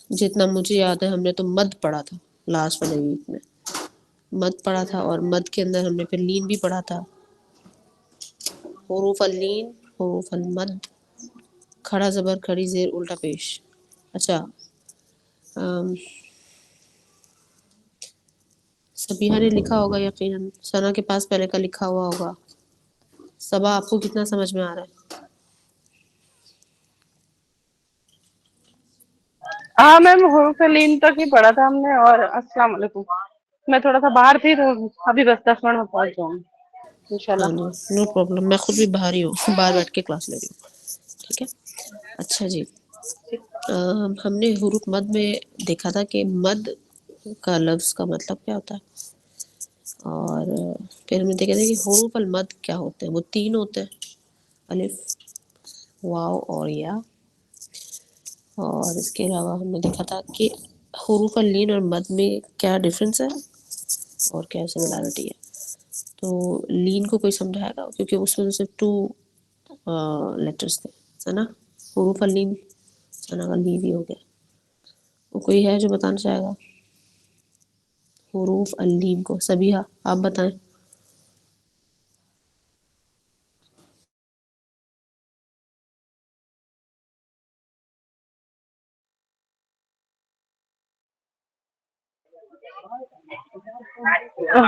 جتنا مجھے یاد ہے ہم نے تو مد پڑھا تھا لاسٹ والے ویک میں، مد پڑھا تھا، اور مد کے اندر ہم نے پھر لین بھی پڑھا تھا، حروف اللین، حروف المد، کھڑا زبر کھڑی زیر الٹا پیش. اچھا صبیحہ نے لکھا ہوگا یقیناً، ثنا کے پاس پہلے کا لکھا ہوا ہوگا. صبا آپ کو کتنا سمجھ میں آ رہا ہے؟ ہاں میم حروف لین تک ہی پڑھا تھا ہم نے. اور السلام علیکم، میں تھوڑا سا باہر تھی تو ابھی بس 10 منٹ میں پہنچ جاؤں گی انشاء ہاں اللہ. جی نو پرابلم، میں خود بھی باہر ہی ہوں، باہر بیٹھ کے کلاس لے رہی ہوں. ٹھیک ہے. اچھا جی ہم نے حروف مد میں دیکھا تھا کہ مد کا لفظ کا مطلب کیا ہوتا ہے، اور پھر ہم نے دیکھا تھا کہ حروف المد کیا ہوتے ہیں. وہ 3 ہوتے ہیں، الف، واو اور یا. اور اس کے علاوہ ہم نے دیکھا تھا کہ حروف اللین اور مد میں کیا ڈفرینس ہے اور کیا سملارٹی ہے. تو لین کو کوئی سمجھائے گا کیونکہ اس میں صرف 2 لیٹرس تھے، ہے نا. حروف اللین، ثنا کا لی بھی ہو گیا. وہ کوئی ہے جو بتانا چاہے گا حروف اللین کو؟ صبیحہ آپ بتائیں.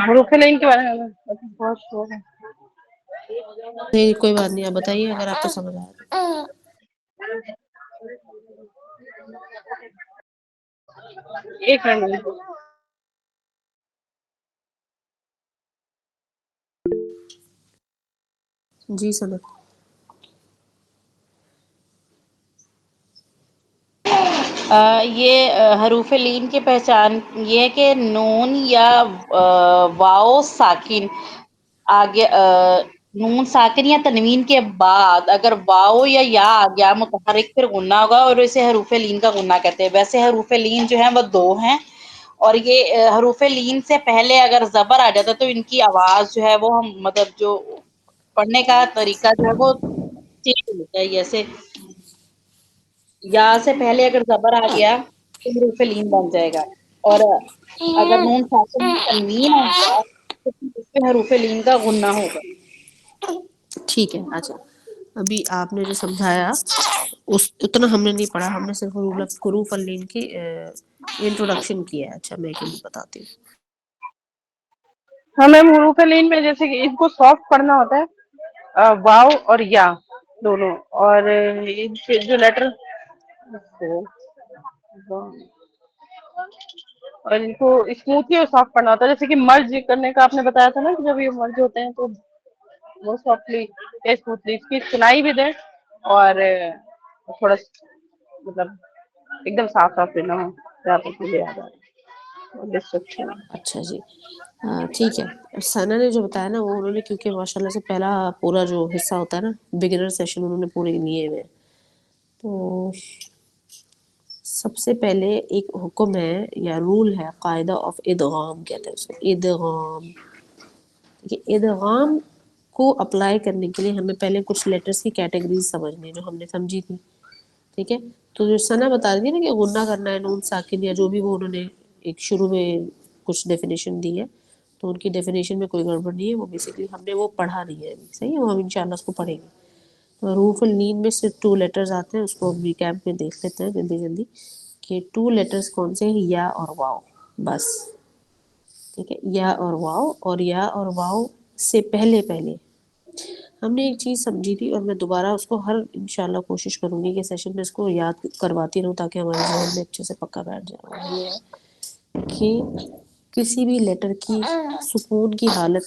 حروف لین کے بارے میں بہت شور ہے. نہیں کوئی بات نہیں، آپ بتائیے اگر آپ کو سمجھ آیا تو. ایک منٹ. جی ثنا. یہ حروف لین کی پہچان یہ ہے کہ نون یا واو ساکن آگے نون ساکن یا تنوین کے بعد اگر واو یا آ گیا متحرک پھر غنہ ہوگا اور اسے حروف لین کا غنہ کہتے ہیں. ویسے حروف لین جو ہیں وہ 2 ہیں، اور یہ حروف لین سے پہلے اگر زبر آ جاتا تو ان کی آواز جو ہے وہ ہم مطلب جو پڑھنے کا طریقہ جو ہے وہ چینج ہوتا ہے. جیسے یا سے پہلے اگر زبر آ گیا تو حروف لین بن جائے گا، اور اگر نون ساکن میں تنوین آ گیا تو اس پہ حروف لین کا غنہ ہوگا. ٹھیک ہے. اچھا ابھی آپ نے جو سمجھایا اتنا ہم نے نہیں پڑھا، ہم نے صرف حروف اللین کی انٹروڈکشن کیا ہے. اچھا میں ایک منٹ بتاتی ہوں. ہاں میم حروف لین میں جیسے کہ ان کو سافٹ پڑھنا ہوتا ہے، واو اور یا دونوں، اور جو لیٹر اور ان کو اسموتھلی اور سافٹ پڑھنا ہوتا ہے. جیسے کہ مرج کرنے کا آپ نے بتایا تھا نا کہ جب یہ مرج ہوتے ہیں تو وہ سافٹلی یا اسموتھلی اس کی سنائی بھی دیں اور تھوڑا مطلب ایک دم صاف صاف لینا ہو جہاں تک مجھے یاد آ رہا ہے. اچھا جی ٹھیک ہے. ثنا نے جو بتایا نا وہ انہوں نے کیونکہ ماشاء اللہ سے پہلا پورا جو حصہ ہوتا ہے نا بگنر سیشن انہوں نے پورے لیے ہوئے. تو سب سے پہلے ایک حکم ہے یا رول ہے، قاعدہ آف ادغام کہتے ہیں اسے، ادغام. ادغام کو اپلائی کرنے کے لیے ہمیں پہلے کچھ لیٹرز کی کیٹیگریز سمجھنی جو ہم نے سمجھی تھی. ٹھیک ہے. تو جو ثنا بتا رہی تھی نا کہ غنہ کرنا ہے نون ساکن یا جو بھی وہ انہوں نے ایک شروع میں کچھ ڈیفینیشن دی ہے، تو ان کی ڈیفینیشن میں کوئی گڑبڑ نہیں ہے. وہ بیسیکلی ہم نے وہ پڑھا نہیں ہے ابھی، صحیح ہے، وہ ہم انشاءاللہ اس کو پڑھیں گے. تو حروف اللین میں صرف 2 لیٹرز آتے ہیں، اس کو ریکیپ میں دیکھ لیتے ہیں جلدی جلدی کہ 2 لیٹرز کون سے ہیں، یا اور واو. بس ٹھیک ہے. یا اور واو، اور یا اور واو سے پہلے ہم نے ایک چیز سمجھی تھی اور میں دوبارہ اس کو ہر انشاءاللہ کوشش کروں گی کہ سیشن میں اس کو یاد کرواتی رہوں تاکہ ہمارے ذہن میں اچھے سے پکا بیٹھ جائے. یہ ہے کہ کسی بھی لیٹر کی سکون کی حالت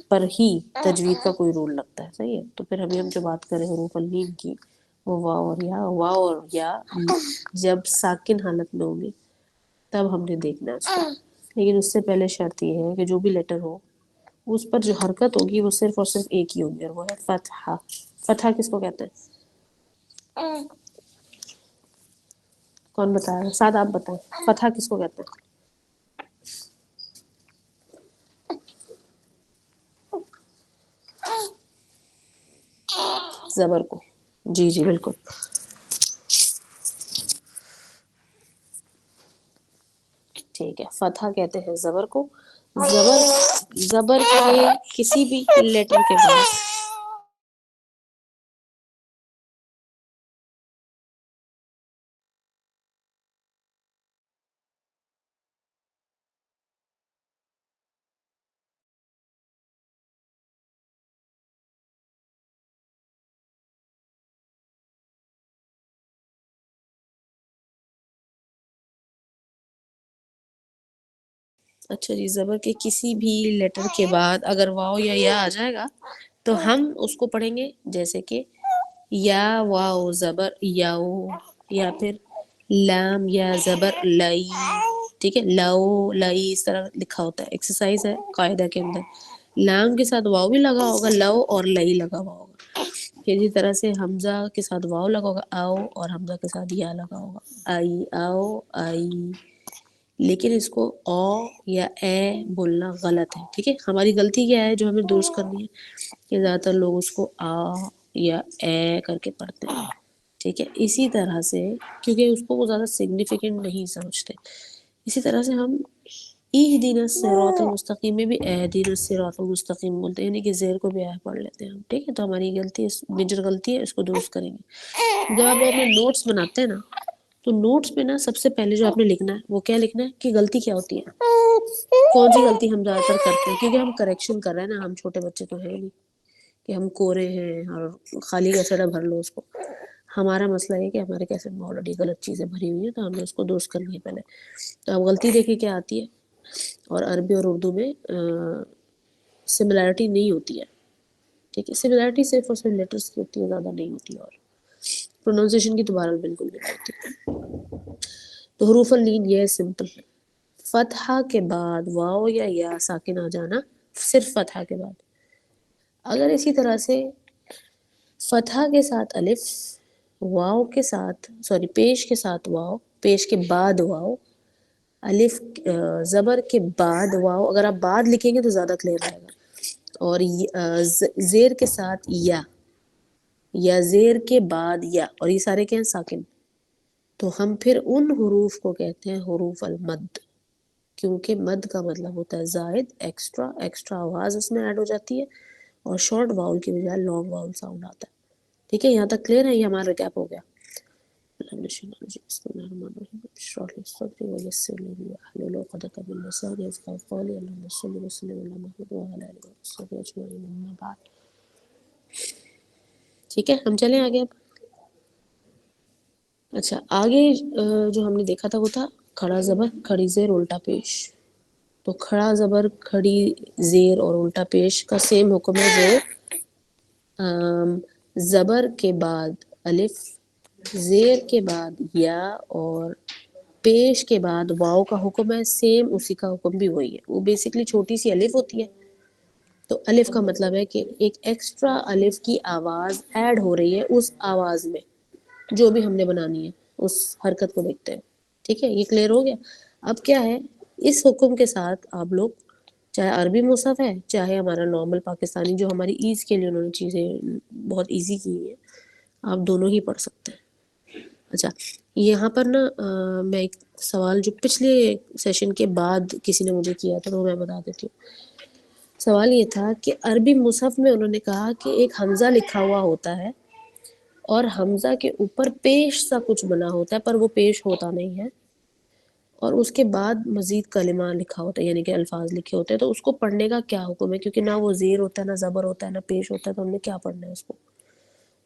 پر ہی تجوید کا کوئی رول لگتا ہے. صحیح ہے. تو پھر ابھی ہم جو بات کریں حروف اللین کی وہ واو اور یا جب ساکن حالت میں ہوں گے تب ہم نے دیکھنا ہے اس کو. لیکن اس سے پہلے شرط یہ ہے کہ جو بھی لیٹر ہو اس پر جو حرکت ہوگی وہ صرف اور صرف ایک ہی ہوگی، اور وہ ہے فتحہ. فتحہ کس کو کہتے ہیں؟ کون بتائے گا؟ سعد آپ بتائیں فتحہ کس کو کہتے ہیں؟ زبر کو. جی جی بالکل. ٹھیک ہے. فتح کہتے ہیں زبر کو. زبر کے کسی بھی لیٹر کے بعد اچھا جی, زبر کے کسی بھی لیٹر کے بعد اگر واو یا آ جائے گا تو ہم اس کو پڑھیں گے جیسے کہ یا واو زبر یاو, یا پھر لام یا زبر لئی. ٹھیک ہے, لو لئی اس طرح لکھا ہوتا ہے. ایکسرسائز ہے قاعدہ کے اندر. لام کے ساتھ واو بھی لگا ہوگا, لو اور لئی لگا ہوا ہوگا. پھر اسی طرح سے حمزہ کے ساتھ واو لگا ہوگا آؤ, اور حمزہ کے ساتھ یا لگا ہوگا آئی آؤ آئی. لیکن اس کو او یا اے بولنا غلط ہے. ٹھیک ہے, ہماری غلطی کیا ہے جو ہمیں درست کرنی ہے کہ زیادہ تر لوگ اس کو آ یا اے کر کے پڑھتے ہیں. ٹھیک ہے, اسی طرح سے کیونکہ اس کو وہ زیادہ سگنیفیکنٹ نہیں سمجھتے. اسی طرح سے ہم اہدنا الصراط المستقیم میں بھی اہدنا الصراط المستقیم بولتے ہیں, یعنی کہ زیر کو بھی اے پڑھ لیتے ہیں ہم. ٹھیک ہے, تو ہماری غلطی ہے, میجر غلطی ہے, اس کو درست کریں گے. جب آپ اپنے نوٹس بناتے ہیں نا تو نوٹس میں نا سب سے پہلے جو آپ نے لکھنا ہے وہ کیا لکھنا ہے کہ غلطی کیا ہوتی ہے, کون سی غلطی ہم زیادہ تر کرتے ہیں. کیونکہ ہم کریکشن کر رہے ہیں نا, ہم چھوٹے بچے تو ہیں نہیں کہ ہم کورے ہیں اور خالی کیسے بھر لو اس کو. ہمارا مسئلہ ہے کہ ہمارے کیسے میں آلریڈی غلط چیزیں بھری ہوئی ہیں, تو ہمیں اس کو درست کرنی ہے پہلے. تو اب غلطی دیکھیں کیا آتی ہے. اور عربی اور اردو میں سملیرٹی نہیں ہوتی ہے. ٹھیک ہے, سملیرٹی صرف اور صرف لیٹرس کی ہوتی ہے, زیادہ نہیں ہوتی. اور پروننسیشن کی تو بہرحال بالکل نہیں ہوتی. تو حروف اللین یہ سمپل ہے. فتحہ کے بعد واو یا ساکن آ جانا, صرف فتحہ کے بعد. اگر اسی طرح سے فتحہ کے ساتھ الف, واو کے ساتھ پیش کے ساتھ واو, پیش کے بعد واو, الف زبر کے بعد واو, اگر آپ بعد لکھیں گے تو زیادہ کلیئر رہے گا. اور زیر کے ساتھ یا زیر کے بعد یا, اور یہ سارے کیا ہیں ساکن. تو ہم پھر ان حروف کو کہتے ہیں حروف المد, کیونکہ مد کا مطلب ہوتا ہے زائد, ایکسٹرا آواز اس میں ایڈ ہو جاتی ہے, اور شارٹ واؤل کی بجائے لانگ واؤل ساؤنڈ آتا ہے. ٹھیک ہے, یہاں تک کلیئر ہے, یہ ہمارا ریکیپ ہو گیا. ٹھیک ہے, ہم چلیں آگے. اب اچھا, آگے جو ہم نے دیکھا تھا وہ تھا کھڑا زبر کھڑی زیر الٹا پیش. تو کھڑا زبر کھڑی زیر اور الٹا پیش کا سیم حکم ہے جو زبر کے بعد الف, زیر کے بعد یا, اور پیش کے بعد واو کا حکم ہے. سیم اسی کا حکم بھی وہی ہے. وہ بیسکلی چھوٹی سی الف ہوتی ہے. تو الف کا مطلب ہے کہ ایک ایکسٹرا الف کی آواز ایڈ ہو رہی ہے اس آواز میں جو بھی ہم نے بنانی ہے, اس حرکت کو دیکھتے ہیں. ٹھیک ہے, یہ کلیئر ہو گیا. اب کیا ہے, اس حکم کے ساتھ آپ لوگ چاہے عربی مصحف ہے چاہے ہمارا نارمل پاکستانی, جو ہماری ایز کے لیے انہوں نے چیزیں بہت ایزی کی ہیں, آپ دونوں ہی پڑھ سکتے ہیں. اچھا, یہاں پر نا میں ایک سوال جو پچھلے سیشن کے بعد کسی نے مجھے کیا تھا وہ میں بتا دیتی ہوں. سوال یہ تھا کہ عربی مصحف میں انہوں نے کہا کہ ایک حمزہ لکھا ہوا ہوتا ہے اور حمزہ کے اوپر پیش سا کچھ بنا ہوتا ہے, پر وہ پیش ہوتا نہیں ہے, اور اس کے بعد مزید کلمہ لکھا ہوتا ہے, یعنی کہ الفاظ لکھے ہوتے ہیں. تو اس کو پڑھنے کا کیا حکم ہے, کیونکہ نہ وہ زیر ہوتا ہے, نہ زبر ہوتا ہے, نہ پیش ہوتا ہے, تو ہم نے کیا پڑھنا ہے اس کو.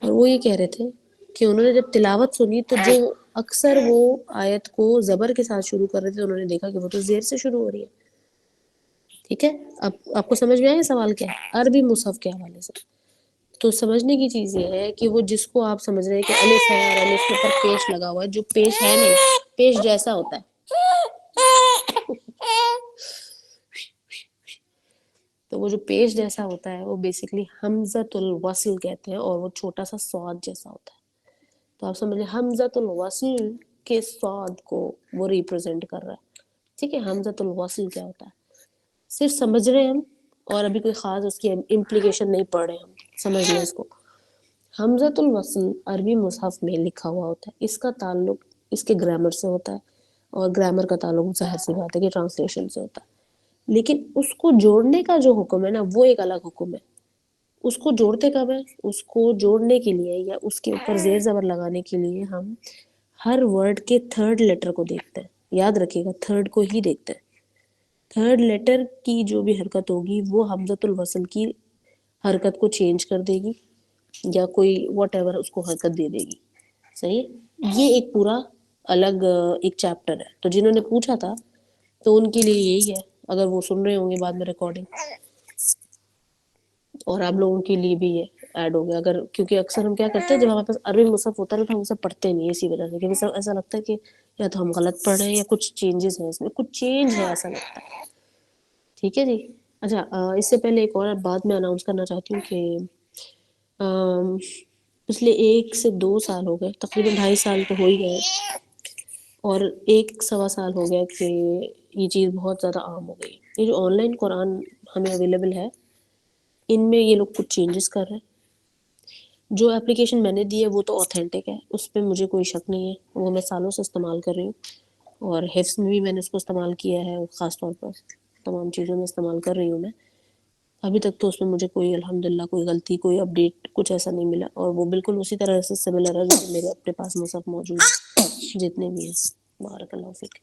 اور وہ یہ کہہ رہے تھے کہ انہوں نے جب تلاوت سنی تو جو اکثر وہ آیت کو زبر کے ساتھ شروع کر رہے تھے, انہوں نے دیکھا کہ وہ تو زیر سے شروع ہو رہی ہے. ٹھیک ہے, اب آپ کو سمجھ میں آیا سوال کیا ہے عربی مصحف کے حوالے سے. تو سمجھنے کی چیز یہ ہے کہ وہ جس کو آپ سمجھ رہے ہیں کہ الف ہے اور الف کے اوپر پیش لگا ہوا ہے, جو پیش ہے نہیں, پیش جیسا ہوتا ہے. تو وہ جو پیش جیسا ہوتا ہے وہ بیسکلی حمزۃ الوصل کہتے ہیں, اور وہ چھوٹا سا صاد جیسا ہوتا ہے. تو آپ سمجھ لیں حمزۃ الوصل کے صاد کو وہ ریپرزینٹ کر رہا ہے. ٹھیک ہے, حمزۃ الوصل کیا ہوتا ہے صرف سمجھ رہے ہیں ہم, اور ابھی کوئی خاص اس کی امپلیکیشن نہیں پڑھ رہے ہم, سمجھ لیں اس کو. حمزۃ الوصل عربی مصحف میں لکھا ہوا ہوتا ہے, اس کا تعلق اس کے گرامر سے ہوتا ہے. اور گرامر کا تعلق ظاہر سی بات ہے کہ ٹرانسلیشن سے ہوتا ہے، لیکن اس کو جوڑنے کا جو حکم ہے نا وہ ایک الگ حکم ہے. اس کو جوڑتے کب ہے؟ اس کو جوڑنے کے لیے یا اس کے اوپر زیر زبر لگانے کے لیے ہم ہر ورڈ کے تھرڈ لیٹر کو دیکھتے ہیں. یاد رکھیے گا تھرڈ کو ہی دیکھتے ہیں. تھرڈ لیٹر کی جو بھی حرکت ہوگی وہ حمزۃ الوصل کی حرکت کو چینج کر دے گی یا کوئی واٹ ایور اس کو حرکت دے دے گی. صحیح ہے؟ یہ ایک پورا الگ ایک چیپٹر ہے. تو جنہوں نے پوچھا تھا تو ان کے لیے یہی ہے، اگر وہ سن رہے ہوں گے بعد میں ریکارڈنگ، اور آپ لوگوں کے لیے بھی یہ ایڈ ہو گیا. اگر کیونکہ اکثر ہم کیا کرتے ہیں جب ہمارے پاس عربی مصحف ہوتا ہے تو ہم اسے پڑھتے نہیں اسی وجہ سے، کیونکہ سب ایسا لگتا ہے کہ یا تو ہم غلط پڑھ رہے ہیں یا کچھ چینجز ہیں اس میں، کچھ چینج ہے ایسا لگتا ہے. ٹھیک ہے جی. اچھا اس سے پہلے ایک اور بات میں اناؤنس کرنا چاہتی ہوں کہ پچھلے 1 سے 2 سال ہو گئے، تقریباً 2.5 سال تو ہو ہی گئے، اور 1 سوا سال ہو گیا کہ یہ چیز بہت زیادہ عام ہو گئی. یہ جو آن لائن قرآن ہمیں اویلیبل ہے ان میں یہ لوگ کچھ چینجز کر رہے ہیں. جو اپلیکیشن میں نے دی ہے وہ تو اوتھینٹک ہے، اس پہ مجھے کوئی شک نہیں ہے، وہ میں سالوں سے استعمال کر رہی ہوں، اور حفظ میں بھی میں نے اس کو استعمال کیا ہے، خاص طور پر تمام چیزوں میں استعمال کر رہی ہوں میں. ابھی تک تو اس میں مجھے کوئی الحمدللہ کوئی غلطی کوئی اپڈیٹ کچھ ایسا نہیں ملا، اور وہ بالکل اسی طرح سے سملر ہے جو میرے اپنے پاس مصحف موجود ہے جتنے بھی ہیں. بارک اللہ فیک.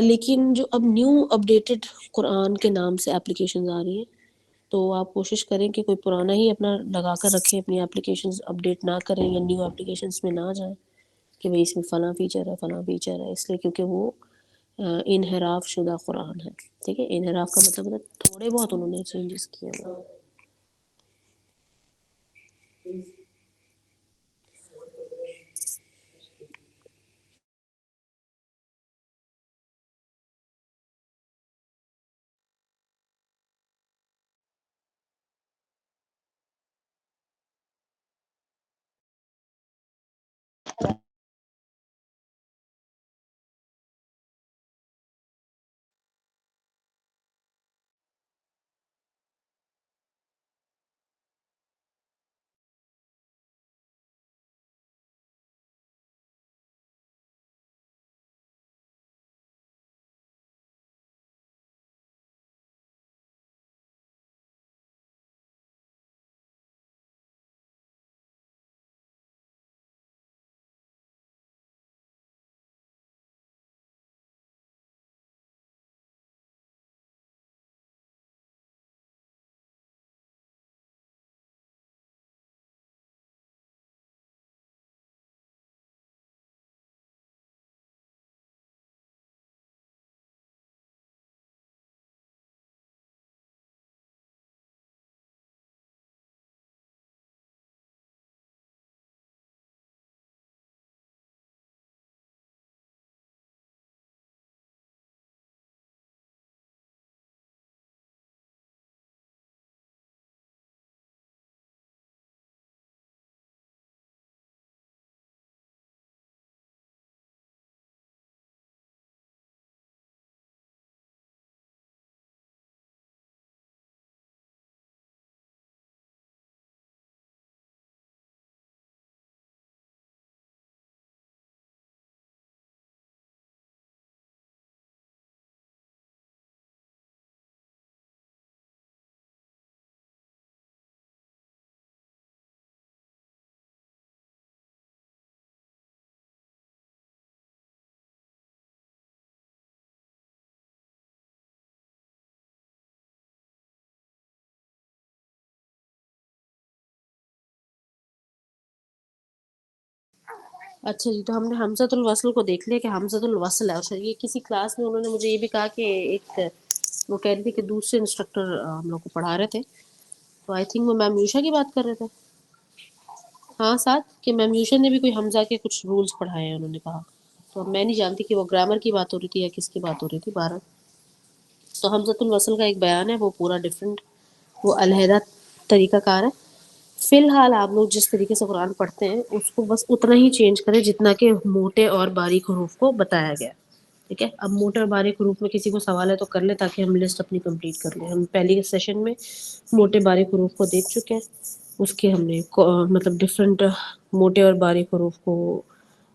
لیکن جو اب نیو اپڈیٹڈ قرآن کے نام سے اپلیکیشنز آ رہی ہیں تو آپ کوشش کریں کہ کوئی پرانا ہی اپنا لگا کر رکھیں، اپنی اپلیکیشنز اپڈیٹ نہ کریں یا نیو اپلیکیشنز میں نہ جائیں کہ بھئی اس میں فلاں فیچر ہے فلاں فیچر ہے، اس لیے کیونکہ وہ انحراف شدہ قرآن ہے. ٹھیک ہے، انحراف کا مطلب ہے تھوڑے بہت انہوں نے چینجز کیے ہیں. اچھا جی، تو ہم نے حمزۃ الوصل کو دیکھ لیا کہ حمزۃ الوصل ہے. اور یہ کسی کلاس میں انہوں نے مجھے یہ بھی کہا کہ ایک وہ کہہ رہی تھی کہ دوسرے انسٹرکٹر ہم لوگ کو پڑھا رہے تھے، تو آئی تھنک وہ میم یوشا کی بات کر رہے تھے. ہاں ساتھ کہ میم یوشا نے بھی کوئی حمزہ کے کچھ رولز پڑھائے ہیں انہوں نے کہا. تو اب میں نہیں جانتی کہ وہ گرامر کی بات ہو رہی تھی یا کس کی بات ہو رہی تھی. بہرحال تو حمزۃ الوصل کا ایک بیان ہے، وہ پورا ڈفرینٹ، وہ علیحدہ طریقہ کار ہے. فی الحال آپ لوگ جس طریقے سے قرآن پڑھتے ہیں اس کو بس اتنا ہی چینج کریں جتنا کہ موٹے اور باریک حروف کو بتایا گیا. ٹھیک ہے، اب موٹے اور باریک حروف میں کسی کو سوال ہے تو کر لیں تاکہ ہم لسٹ اپنی کمپلیٹ کر لیں. ہم پہلی سیشن میں موٹے باریک حروف کو دیکھ چکے ہیں، اس کے ہم نے مطلب ڈفرینٹ موٹے اور باریک حروف کو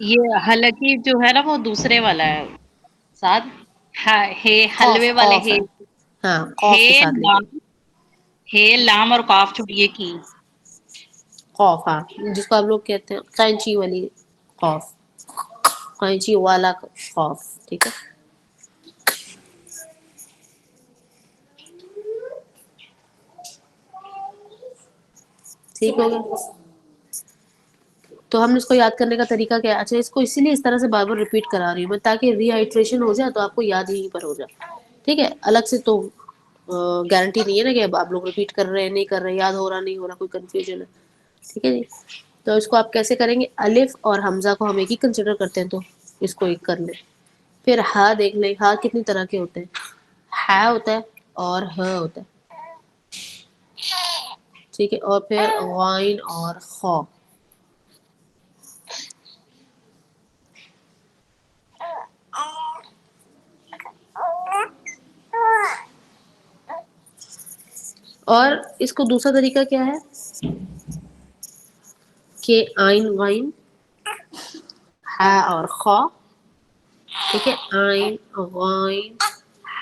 یہ حلقی جو ہے نا وہ دوسرے والا ہے ساتھ ہے خوف حلوے والے خوف ہے ہے، ہاں خوف کے ساتھ لے کے، لام اور کاف چھٹیے کی خوف، ہاں جس کو آپ لوگ کہتے ہیں قینچی والی خوف، قینچی والا خوف، ٹھیک ہے. ٹھیک ہو گیا. تو ہم اس کو یاد کرنے کا طریقہ کیا ہے؟ اچھا اس کو اسی لیے اس طرح سے بار بار ریپیٹ کرا رہی ہوں میں تاکہ ری ہائیڈریشن ہو جائے تو آپ کو یاد یہیں پر ہو جائے. ٹھیک ہے، الگ سے تو گارنٹی نہیں ہے نا کہ اب آپ لوگ ریپیٹ کر رہے ہیں نہیں کر رہے، یاد ہو رہا نہیں ہو رہا، کوئی کنفیوژن ہے. ٹھیک ہے جی. تو اس کو آپ کیسے کریں گے؟ الف اور حمزہ کو ہم ایک ہی کنسیڈر کرتے ہیں تو اس کو ایک کر لیں. پھر ہا دیکھ لیں، ہا کتنی طرح کے ہوتے ہیں؟ ہا ہوتا ہے اور ہ ہوتا ہے. ٹھیک ہے، اور پھر غائن اور خا. اور اس کو دوسرا طریقہ کیا ہے کہ آئن غائن ہا اور خا. ٹھیک ہے، آئن غائن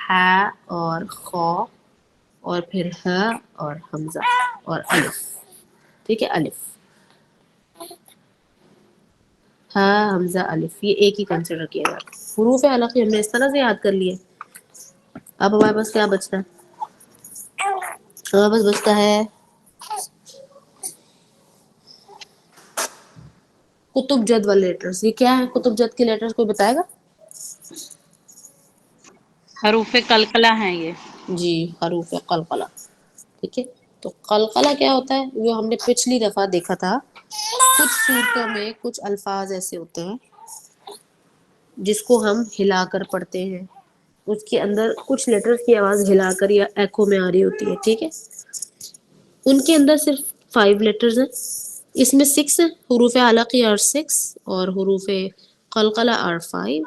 ہا اور خا، اور پھر ہ اور حمزہ اور الف. ٹھیک ہے، الف ہاں حمزہ الف یہ ایک ہی کنسیڈر کیا جاتا ہے. حروف حلقی ہم نے اس طرح سے یاد کر لیے. اب ہمارے پاس کیا بچتا ہے؟ ہمارے پاس بچتا ہے کتب جد والے لیٹرز. یہ کیا ہے کتب جد کے لیٹرز؟ کوئی بتائے گا؟ حروف قلقلہ ہیں یہ. جی حروف قلقلہ. ٹھیک ہے، تو قلقلہ کیا ہوتا ہے جو ہم نے پچھلی دفعہ دیکھا تھا. کچھ صورتوں میں کچھ الفاظ ایسے ہوتے ہیں جس کو ہم ہلا کر پڑھتے ہیں. اس کے اندر کچھ لیٹرز کی آواز ہلا کر یا ایکو میں آ رہی ہوتی ہے. ٹھیک ہے، ان کے اندر صرف 5 لیٹرز ہیں. اس میں 6 ہیں، حروف علقی اور 6 اور حروف قلقلہ اور 5.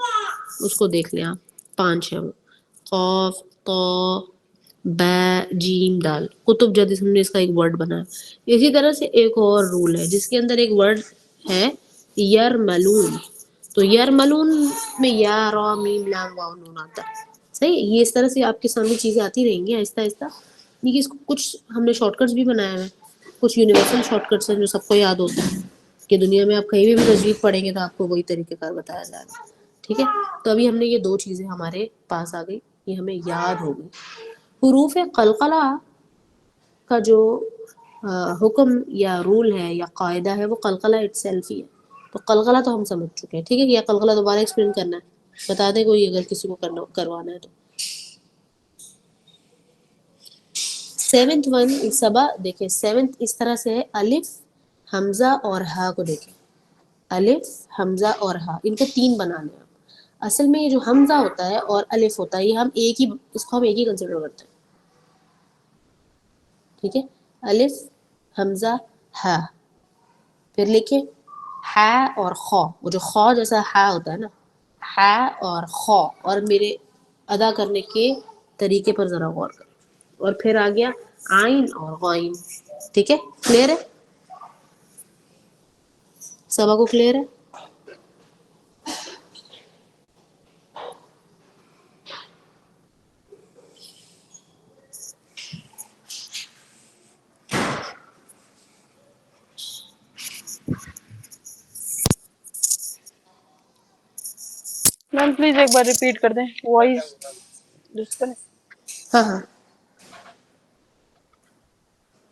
اس کو دیکھ لیں آپ 5 ہے وہ، قاف طا با جیم دال. کتب جد ہم نے اس کا ایک ورڈ بنایا. اسی طرح سے ایک اور رول ہے جس کے اندر ایک ورڈ ہے یرملون. تو یرملون میں یا را میم لام واو نون آتا ہے. صحیح، یہ اس طرح سے آپ کے سامنے چیزیں آتی رہیں گی آہستہ آہستہ. دیکھیے اس کو کچھ ہم نے شارٹ کٹس بھی بنایا ہے، کچھ یونیورسل شارٹ کٹس ہیں جو سب کو یاد ہوتے ہیں کہ دنیا میں آپ کہیں بھی تجوید پڑھیں گے تو آپ کو وہی طریقہ کار بتایا جائے گا. ٹھیک ہے، تو ابھی ہم نے یہ 2 چیزیں ہمارے پاس آ گئی، یہ ہمیں یاد ہو گئی. حروف قلقلہ کا جو حکم یا رول ہے یا قاعدہ ہے وہ قلقلہ اٹسیلف ہی ہے. تو قلقلہ تو ہم سمجھ چکے ہیں. ٹھیک ہے، یہ قلقلہ دوبارہ ایکسپلین کرنا ہے؟ بتا دیں کوئی اگر کسی کو کروانا ہے تو. 7th ون صبا دیکھیں. 7th اس طرح سے ہے الف حمزہ اور ہا کو دیکھیں. الف حمزہ اور ہا، ان کو 3 بنانے ہیں. اصل میں یہ جو حمزہ ہوتا ہے اور الف ہوتا ہے یہ ہم ایک ہی، اس کو ہم ایک ہی کنسیڈر کرتے ہیں. ٹھیک ہے، الف حمزہ ہا. پھر لکھیں ہا اور خا. وہ جو خا جیسا ہا ہوتا ہے نا، ہا اور خا. اور میرے ادا کرنے کے طریقے پر ذرا غور کریں. اور پھر آ گیا آئین اور غائن. ٹھیک ہے، کلیئر ہے؟ سبا کو کلیئر ہے؟ میم پلیز ایک بار ریپیٹ کر دیں، وائس ڈسکنیکٹ. ہاں ہاں،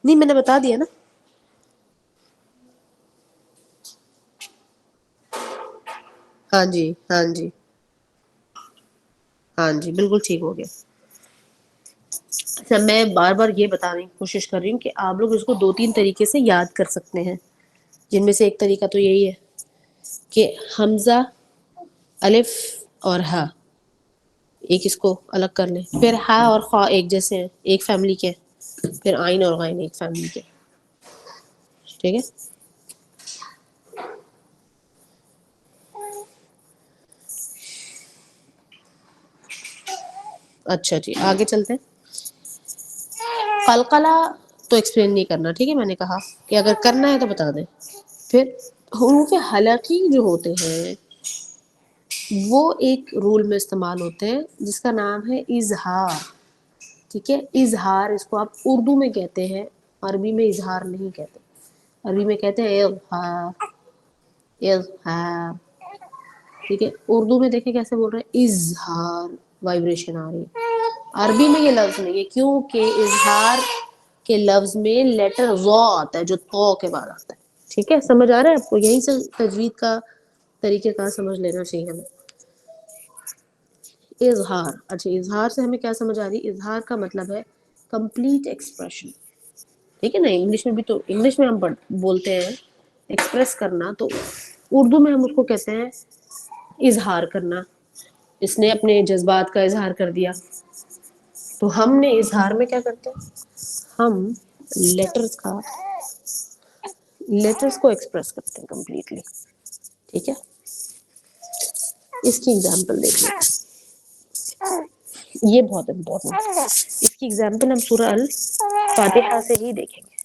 نہیں میں نے بتا دیا نا. ہاں جی ہاں جی ہاں جی بالکل ٹھیک ہو گیا. اچھا میں بار بار یہ بتانے کی کوشش کر رہی ہوں کہ آپ لوگ اس کو 2-3 طریقے سے یاد کر سکتے ہیں، جن میں سے ایک طریقہ تو یہی ہے کہ حمزہ الف اور ہا ایک اس کو الگ کر لیں. پھر ہا اور خا ایک جیسے ہیں، ایک فیملی کے. پھر آئین اور غائن ایک فیملی کے. ٹھیک ہے، اچھا جی آگے چلتے ہیں. قلقلہ تو ایکسپلین نہیں کرنا. ٹھیک ہے، میں نے کہا کہ اگر کرنا ہے تو بتا دیں. پھر حروف حلقی جو ہوتے ہیں وہ ایک رول میں استعمال ہوتے ہیں جس کا نام ہے اظہار. ٹھیک ہے, اظہار اس کو آپ اردو میں کہتے ہیں, عربی میں اظہار نہیں کہتے, عربی میں کہتے ہیں اظہار, اظہار. ٹھیک ہے, اردو میں دیکھیں کیسے بول رہے ہیں, اظہار, وائبریشن آ رہی ہے. عربی میں یہ لفظ نہیں ہے کیونکہ اظہار کے لفظ میں لیٹر ضا آتا ہے جو تو کے بعد آتا ہے. ٹھیک ہے, سمجھ آ رہا ہے آپ کو, یہیں سے تجوید کا طریقہ کار سمجھ لینا چاہیے ہمیں. اظہار, اچھا اظہار سے ہمیں کیا سمجھ آ رہی ہے, اظہار کا مطلب ہے کمپلیٹ ایکسپریشن. ٹھیک ہے نا, انگلش میں بھی تو, انگلش میں ہم بولتے ہیں ایکسپریس کرنا, تو اردو میں ہم اس کو کہتے ہیں اظہار کرنا. اس نے اپنے جذبات کا اظہار کر دیا. تو ہم نے اظہار میں کیا کرتے ہیں, ہم لیٹرز کو ایکسپریس کرتے ہیں کمپلیٹلی. ٹھیک ہے, اس کی ایگزامپل دیکھ لیں, یہ بہت امپورٹنٹ. اس کی ایگزامپل ہم سورہ الفاتحہ سے ہی دیکھیں گے.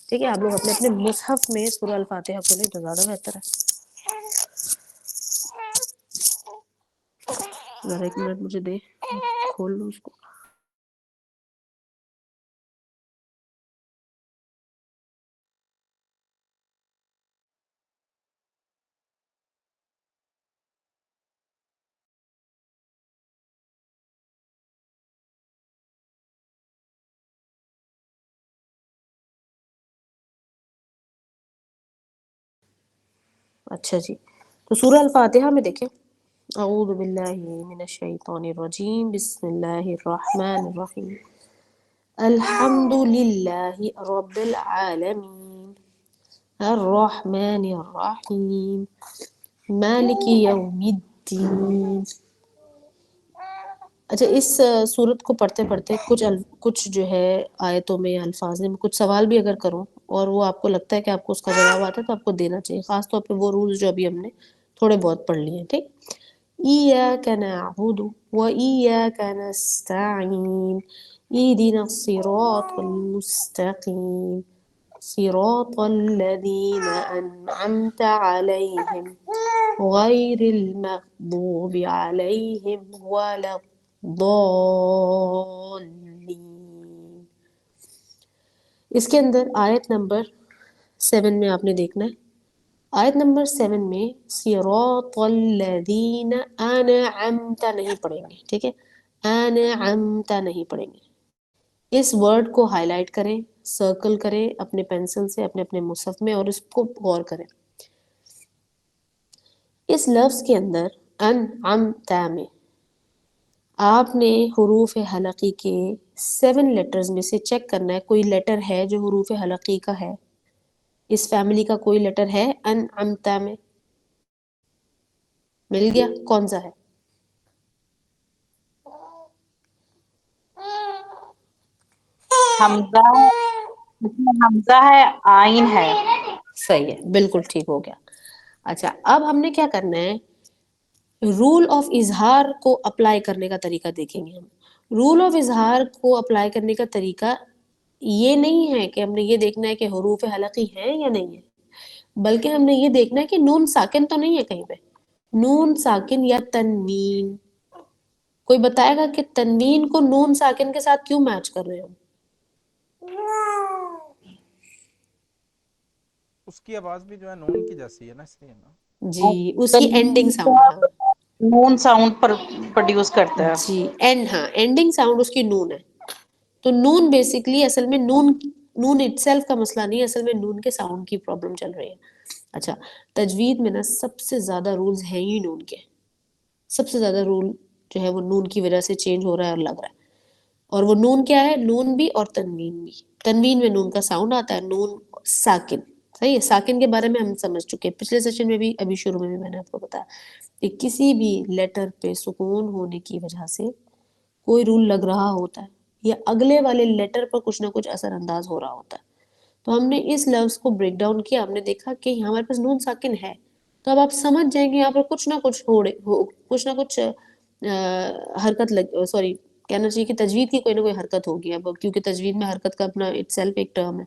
ٹھیک ہے, آپ لوگ اپنے اپنے مصحف میں سورہ الفاتحہ کھولیں تو زیادہ بہتر ہے. ذرا ایک منٹ مجھے دے, کھول لوں اس کو. اچھا جی, تو سورہ الفاتحہ میں دیکھیں, اعوذ باللہ من الشیطان الرجیم, بسم اللہ الرحمن الرحیم, الحمد للہ رب العالمین, الرحمن الرحیم, مالک یوم الدین. اچھا, اس سورت کو پڑھتے پڑھتے کچھ جو ہے آیتوں میں, الفاظ میں کچھ سوال بھی اگر کروں اور وہ آپ کو لگتا ہے کہ آپ کو اس کا جواب آتا ہے تو آپ کو دینا چاہیے, خاص طور پہ وہ رولز جو ابھی ہم نے تھوڑے بہت پڑھ لیے ہیں. ٹھیک, ایاک نعبد و ایاک نستعین, اہدنا الصراط المستقیم, صراط الذین انعمت علیہم غیر المغضوب علیہم ولا الضالین. اس کے اندر آیت نمبر 7 میں آپ نے دیکھنا ہے, آیت نمبر 7 میں صراط الذین انعمت نہیں پڑھیں گے. ٹھیک ہے, انعمت نہیں پڑھیں گے. اس ورڈ کو ہائی لائٹ کریں, سرکل کریں اپنے پینسل سے اپنے اپنے مصحف میں, اور اس کو غور کریں. اس لفظ کے اندر انعمت میں آپ نے حروف حلقی کے 7 لیٹرز میں سے چیک کرنا ہے کوئی لیٹر ہے جو حروف حلقی کا ہے. اس فیملی کا کوئی لیٹر ہے انعمت میں؟ مل گیا, کون سا ہے؟ حمزہ, اس میں حمزہ ہے, آئین ہے. صحیح ہے, بالکل ٹھیک ہو گیا. اچھا, اب ہم نے کیا کرنا ہے, رول آف اظہار کو اپلائی کرنے کا طریقہ دیکھیں گے. ہم رول آف اظہار کو اپلائی کرنے کا طریقہ یہ نہیں ہے کہ ہم نے یہ دیکھنا ہے کہ حروف حلقی ہیں یا نہیں ہے, بلکہ ہم نے یہ دیکھنا ہے کہ نون ساکن تو نہیں ہے کہیں پہ. نون ساکن یا تنوین, کوئی بتائے گا کہ تنوین کو نون ساکن کے ساتھ کیوں میچ کر رہے ہم؟ اس کی آواز بھی جو ہے نون کی جیسی ہے نا, اس لیے نا. جی, اس کی اینڈنگ ساؤنڈ ہے. نون ساؤنڈ پر پروڈیوس کرتا ہے. جی, ہاں, اینڈنگ ساؤنڈ اس کی نون ہے. تو نون بیسکلی اصل میں نون اٹ سیلف کا مسئلہ نہیں ہے, اصل میں نون کے ساؤنڈ کی پرابلم چل رہی ہے. اچھا, تجوید میں نا سب سے زیادہ رولز ہیں ہی نون کے, سب سے زیادہ رول جو ہے وہ نون کی وجہ سے چینج ہو رہا ہے اور لگ رہا ہے. اور وہ نون کیا ہے, نون بھی اور تنوین بھی. تنوین میں نون کا ساؤنڈ آتا ہے, نون ساکن. صحیح ہے, ساکن کے بارے میں ہم سمجھ چکے ہیں پچھلے سیشن میں بھی, ابھی شروع میں بھی میں نے آپ کو بتایا کہ کسی بھی لیٹر پہ سکون ہونے کی وجہ سے کوئی رول لگ رہا ہوتا ہے یا اگلے والے لیٹر پر کچھ نہ کچھ اثر انداز ہو رہا ہوتا ہے. تو ہم نے اس لفظ کو بریک ڈاؤن کیا, ہم نے دیکھا کہ ہمارے پاس نون ساکن ہے, تو اب آپ سمجھ جائیں گے یہاں پر کچھ نہ کچھ کچھ نہ کچھ حرکت سوری کہنا چاہیے کہ تجوید کی کوئی نہ کوئی حرکت ہوگی اب, کیونکہ تجوید میں حرکت کا اپنا اٹ سیلف ایک ٹرم ہے.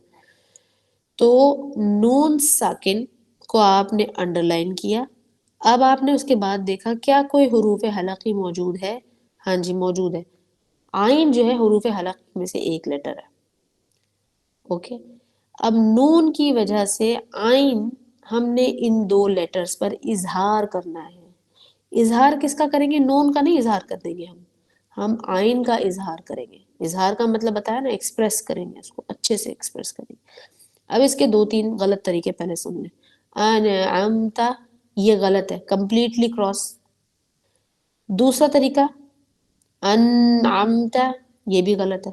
تو نون ساکن کو آپ نے انڈر لائن کیا. اب آپ نے اس کے بعد دیکھا کیا کوئی حروف حلقی موجود ہے. ہاں جی موجود ہے. آئین جو ہے حروف حلقی میں سے ایک لیٹر ہے. اوکے. اب نون کی وجہ سے آئین ہم نے ان دو لیٹرز پر اظہار کرنا ہے. اظہار کس کا کریں گے؟ نون کا نہیں اظہار کر دیں گے ہم آئین کا اظہار کریں گے. اظہار کا مطلب بتایا نا، ایکسپریس کریں گے اس کو، اچھے سے ایکسپریس کریں گے. اب اس کے 2-3 غلط طریقے پہلے سن لیں. انعمت یہ غلط ہے، کمپلیٹلی کراس. دوسرا طریقہ انعمت یہ بھی غلط ہے.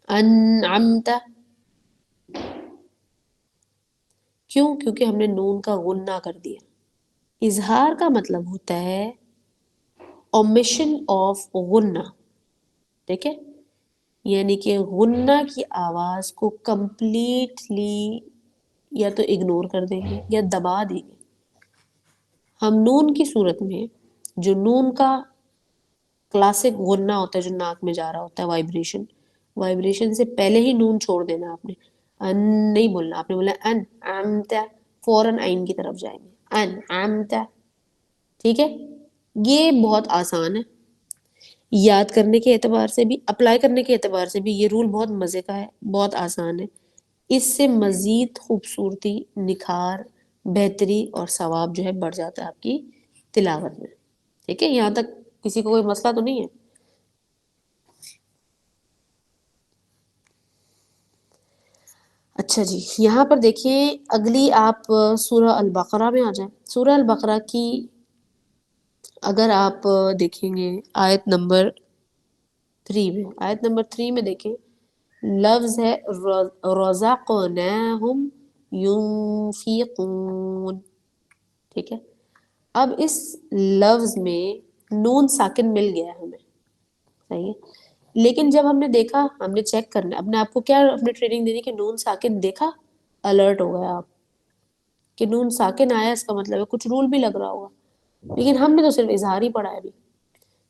انعمت کیوں؟ کیونکہ ہم نے نون کا غنہ کر دیا. اظہار کا مطلب ہوتا ہے اومیشن آف غنہ. ٹھیک ہے، یعنی کہ غنہ کی آواز کو کمپلیٹلی یا تو اگنور کر دیں گے یا دبا دیں گے. ہم نون کی صورت میں جو نون کا کلاسک غنہ ہوتا ہے جو ناک میں جا رہا ہوتا ہے، وائبریشن سے پہلے ہی نون چھوڑ دینا آپ نے. ان نہیں بولنا، آپ نے بولا ان امت، فوراً آئین کی طرف جائیں گے. ان امت. ٹھیک ہے، یہ بہت آسان ہے یاد کرنے کے اعتبار سے بھی، اپلائی کرنے کے اعتبار سے بھی. یہ رول بہت مزے کا ہے، بہت آسان ہے. اس سے مزید خوبصورتی، نکھار، بہتری اور ثواب جو ہے بڑھ جاتا ہے آپ کی تلاوت میں. ٹھیک ہے، یہاں تک کسی کو کوئی مسئلہ تو نہیں ہے؟ اچھا جی، یہاں پر دیکھیں اگلی آپ سورہ البقرہ میں آ جائیں. سورہ البقرہ کی اگر آپ دیکھیں گے آیت نمبر 3 میں دیکھیں لفظ ہے رزقناہم ینفقون. ٹھیک ہے، اب اس لفظ میں نون ساکن مل گیا ہے ہمیں. صحیح ہے، لیکن جب ہم نے دیکھا، ہم نے چیک کرنا اپنے آپ کو، کیا اپنے ٹریننگ دینی کہ نون ساکن دیکھا، الرٹ ہو گیا آپ کہ نون ساکن آیا، اس کا مطلب ہے کچھ رول بھی لگ رہا ہوگا. لیکن ہم نے تو صرف اظہار ہی پڑھا ہے ابھی.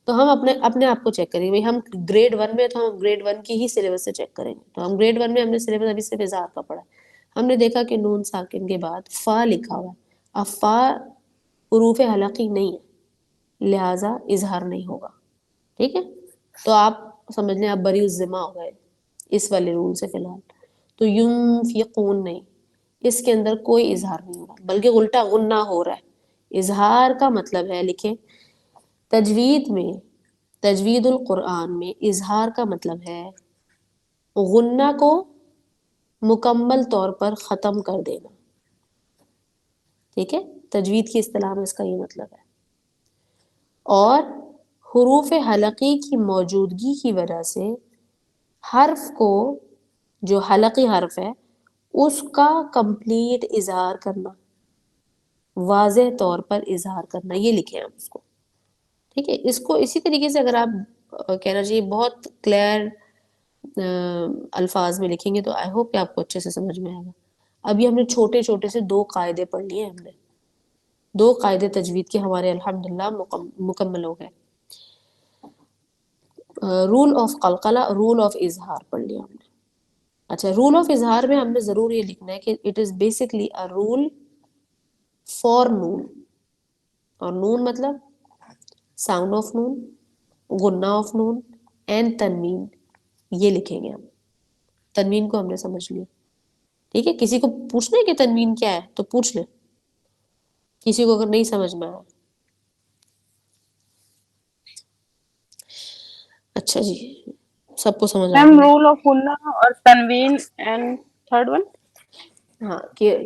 تو ہم اپنے آپ کو چیک کریں گے. ہم گریڈ 1 میں تو ہم گریڈ 1 کی ہی سلیبس سے چیک کریں گے. تو ہم گریڈ 1 میں ہم نے سلیبس ابھی صرف اظہار کا پڑھا ہے. ہم نے دیکھا کہ نون ساکن کے بعد فا لکھا ہوا ہے. اب فا حروف حلقی نہیں ہے، لہٰذا اظہار نہیں ہوگا. ٹھیک ہے، تو آپ سمجھ لیں آپ بری الذمہ ہو گئے اس والے رول سے فی الحال. تو ینفقون نہیں، اس کے اندر کوئی اظہار نہیں ہو رہا، بلکہ الٹا غنہ ہو رہا ہے. اظہار کا مطلب ہے، لکھیں تجوید القرآن میں اظہار کا مطلب ہے غنہ کو مکمل طور پر ختم کر دینا. ٹھیک ہے، تجوید کی اصطلاح میں اس کا یہ مطلب ہے. اور حروف حلقی کی موجودگی کی وجہ سے حرف کو، جو حلقی حرف ہے اس کا کمپلیٹ اظہار کرنا، واضح طور پر اظہار کرنا، یہ لکھیں آپ اس کو. ٹھیک ہے، اس کو اسی طریقے سے اگر آپ کہنا چاہیے بہت کلیئر الفاظ میں لکھیں گے تو آئی ہوپ کہ آپ کو اچھے سے سمجھ میں آئے گا. ابھی ہم نے چھوٹے چھوٹے سے 2 قاعدے پڑھ لیے. ہم نے 2 قاعدے تجوید کے ہمارے الحمدللہ مکمل ہو گئے. رول آف قلقلہ، رول آف اظہار پڑھ لیا ہم نے. اچھا، رول آف اظہار میں ہم نے ضرور یہ لکھنا ہے کہ it is basically a rule for noon. اور نون مطلب sound of noon, ghunna of noon and tanween. یہ لکھیں گے ہم. تنوین کو ہم نے سمجھ لیا. ٹھیک ہے، کسی کو پوچھنا ہے کہ تنوین کیا ہے تو پوچھ لیں، کسی کو اگر نہیں سمجھ میں آیا. اچھا جی، سب کو سمجھ آ میم گئی. رول آف غنہ اور تنوین اینڈ تھرڈ ون. ہاں کہ